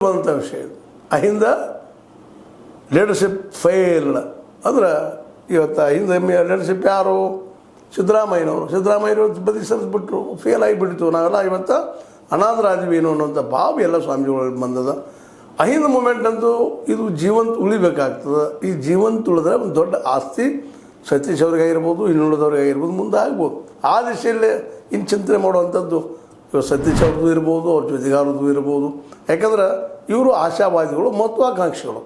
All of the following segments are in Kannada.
ಬಂದಂಥ ವಿಷಯ ಇದು. ಅಹಿಂದ ಲೀಡರ್ಶಿಪ್ ಫೇಲ್ಡ್ ಅಂದ್ರೆ ಇವತ್ತು ಅಹಿಂದ ಲೀಡರ್ಶಿಪ್ ಯಾರು? ಸಿದ್ದರಾಮಯ್ಯನವರು ಬದಿ ಸರಿಸ್ಬಿಟ್ರು, ಫೇಲ್ ಆಗಿಬಿಡ್ತು. ನಾವೆಲ್ಲ ಇವತ್ತು ಅನಾಥರಾದ್ವೇನು ಅನ್ನೋಂಥ ಭಾವ ಎಲ್ಲ ಸ್ವಾಮಿಗಳು ಬಂದದ. ಅಹಿಂದ ಮೂಮೆಂಟ್ ಅಂತೂ ಇದು ಜೀವಂತ ಉಳಿಬೇಕಾಗ್ತದೆ. ಈ ಜೀವಂತ ಉಳಿದ್ರೆ ಒಂದು ದೊಡ್ಡ ಆಸ್ತಿ ಸತೀಶ್ ಅವ್ರಿಗಾಗಿರ್ಬೋದು, ಇನ್ನುಳಿದವ್ರಿಗಾಗಿರ್ಬೋದು, ಮುಂದೆ ಆಗ್ಬೋದು. ಆ ದಿಶೆಯಲ್ಲೇ ಇನ್ನು ಚಿಂತನೆ ಮಾಡುವಂಥದ್ದು ಇವಾಗ ಸತೀಶ್ ಅವ್ರದ್ದು ಇರ್ಬೋದು, ಅವ್ರ ಜೊತೆಗಾರದ್ದು ಇರ್ಬೋದು. ಯಾಕಂದ್ರೆ ಇವರು ಆಶಾವಾದಿಗಳು, ಮಹತ್ವಾಕಾಂಕ್ಷಿಗಳು.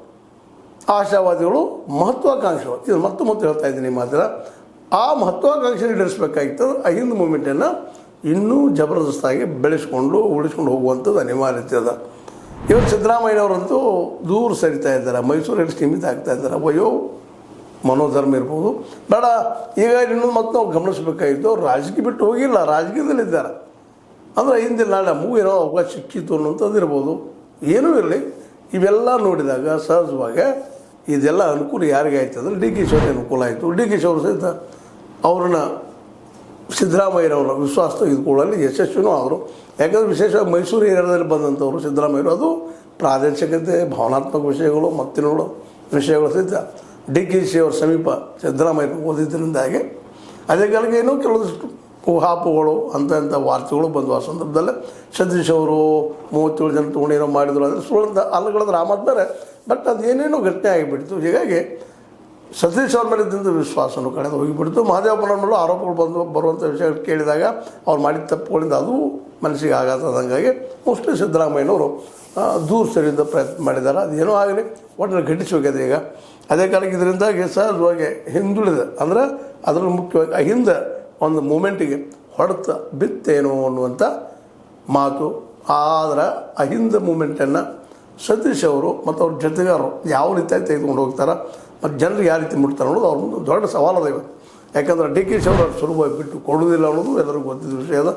ಇದು ಮತ್ತೆ ಹೇಳ್ತಾ ಇದ್ದೀನಿ ಮಾತ್ರ. ಆ ಮಹತ್ವಾಕಾಂಕ್ಷೆ ಈಡೇರಿಸಬೇಕಾಗಿತ್ತು. ಅಹಿಂದ ಮೂಮೆಂಟನ್ನು ಇನ್ನೂ ಜಬರ್ದಸ್ತಾಗಿ ಬೆಳೆಸ್ಕೊಂಡು ಉಳಿಸ್ಕೊಂಡು ಹೋಗುವಂಥದ್ದು ಅನಿವಾರ್ಯತೆ ಅದ. ಇವತ್ತು ಸಿದ್ದರಾಮಯ್ಯನವರಂತೂ ದೂರ ಸರಿತಾ ಇದ್ದಾರೆ, ಮೈಸೂರಲ್ಲಿ ಸೀಮಿತ ಆಗ್ತಾ ಇದ್ದಾರೆ. ವಯೋ ಮನೋಧರ್ಮ ಇರ್ಬೋದು ಬೇಡ. ಈಗ ಇನ್ನೂ ಮತ್ತೆ ನಾವು ಗಮನಿಸಬೇಕಾಗಿತ್ತು, ಅವ್ರು ರಾಜಕೀಯ ಬಿಟ್ಟು ಹೋಗಿಲ್ಲ, ರಾಜಕೀಯದಲ್ಲಿದ್ದಾರೆ. ಅಂದರೆ ಹಿಂದಿನ ನಾಳೆ ಏನೋ ಅವಕಾಶ ಸಿಕ್ಕಿತ್ತು ಅನ್ನೋಂಥದ್ದು ಇರ್ಬೋದು. ಏನೂ ಇರಲಿ, ಇವೆಲ್ಲ ನೋಡಿದಾಗ ಸಹಜವಾಗಿ ಇದೆಲ್ಲ ಅನುಕೂಲ ಯಾರಿಗೆ ಆಯ್ತು ಅಂದರೆ ಡಿ ಕೆ ಶಿವರಿಗೆ ಅನುಕೂಲ ಆಯಿತು. ಡಿ ಕೆ ಶಿವರು ಸಹಿತ ಅವ್ರನ್ನ ಸಿದ್ದರಾಮಯ್ಯನವರ ವಿಶ್ವಾಸ ತೆಗೆದುಕೊಳ್ಳಲು ಯಶಸ್ವಿನೂ ಆದರು. ಯಾಕಂದರೆ ವಿಶೇಷವಾಗಿ ಮೈಸೂರು ಏರಿಯಾದಲ್ಲಿ ಬಂದಂಥವ್ರು ಸಿದ್ದರಾಮಯ್ಯರು, ಅದು ಪ್ರಾದೇಶಿಕತೆ, ಭಾವನಾತ್ಮಕ ವಿಷಯಗಳು, ಮತ್ತಿನಗಳು ವಿಷಯಗಳು ಸಹಿತ ಡಿ ಕೆ ಶಿವರ ಸಮೀಪ ಸಿದ್ದರಾಮಯ್ಯನ ಓದಿದ್ದರಿಂದಾಗಿ ಅದೇ ಕಾಲಕ್ಕೆ ಏನೋ ಕೆಲವಷ್ಟು ಊಹಾಪುಗಳು ಅಂಥ ವಾರ್ತೆಗಳು ಬಂದು. ಆ ಸಂದರ್ಭದಲ್ಲಿ ಸತೀಶ್ ಅವರು 37 ಜನ ತೊಗೊಂಡೇನೋ ಮಾಡಿದ್ರು, ಅಂದರೆ ಸುಳ್ಳು ಅಲ್ಲಗಳದ ರಾಮಾತ್ಮರೆ. ಬಟ್ ಅದೇನೇನೋ ಘಟನೆ ಆಗಿಬಿಡ್ತು. ಹೀಗಾಗಿ ಸತೀಶ್ ಅವ್ರ ಮೇಲೆ ಇದ್ದಂಥ ವಿಶ್ವಾಸನೂ ಕಳೆದು ಹೋಗಿಬಿಡ್ತು. ಮಹದೇವಪ್ಪನ ಮೇಲೂ ಆರೋಪಗಳು ಬರುವಂಥ ವಿಷಯಗಳು ಕೇಳಿದಾಗ ಅವ್ರು ಮಾಡಿದ ತಪ್ಪುಗಳಿಂದ ಅದು ಮನಸ್ಸಿಗೆ ಆಘಾತದಂಗಾಗಿ ಮೋಸ್ಟ್ಲಿ ಸಿದ್ದರಾಮಯ್ಯನವರು ದೂರ ಸರಿಯಿಂದ ಪ್ರಯತ್ನ ಮಾಡಿದ್ದಾರೆ. ಅದೇನೋ ಆಗಲಿ, ಒಟ್ಟಿನಲ್ಲಿ ಘಟಿಸಿ ಹೋಗ್ಯದೆ. ಈಗ ಅದೇ ಕಾಲಕ್ಕೆ ಇದರಿಂದಾಗಿ ಸಹಜವಾಗಿ ಹಿಂದುಳಿದ ಅಂದರೆ ಅದರಲ್ಲಿ ಮುಖ್ಯವಾಗಿ ಅಹಿಂದ ಒಂದು ಮೂಮೆಂಟಿಗೆ ಹೊಡೆತ ಬಿತ್ತೇನೋ ಅನ್ನುವಂಥ ಮಾತು. ಆದರೆ ಅಹಿಂದ ಮೂಮೆಂಟನ್ನು ಸತೀಶ್ ಅವರು ಮತ್ತು ಅವ್ರ ಜೊತೆಗಾರರು ಯಾವ ರೀತಿಯಾಗಿ ತೆಗೆದುಕೊಂಡು ಹೋಗ್ತಾರೆ ಮತ್ತು ಜನರಿಗೆ ಯಾವ ರೀತಿ ಮುಟ್ತಾರೆ ಅನ್ನೋದು ಅವ್ರ ಮುಂದೆ ದೊಡ್ಡ ಸವಾಲದ ಇವತ್ತು. ಯಾಕಂದರೆ ಡಿ ಕೆ ಶಿವರು ಸುಲಭವಾಗಿ ಬಿಟ್ಟು ಕೊಡುವುದಿಲ್ಲ ಅನ್ನೋದು ಎಲ್ಲರಿಗೂ ಗೊತ್ತಿದ್ದ ವಿಷಯ ಅದ.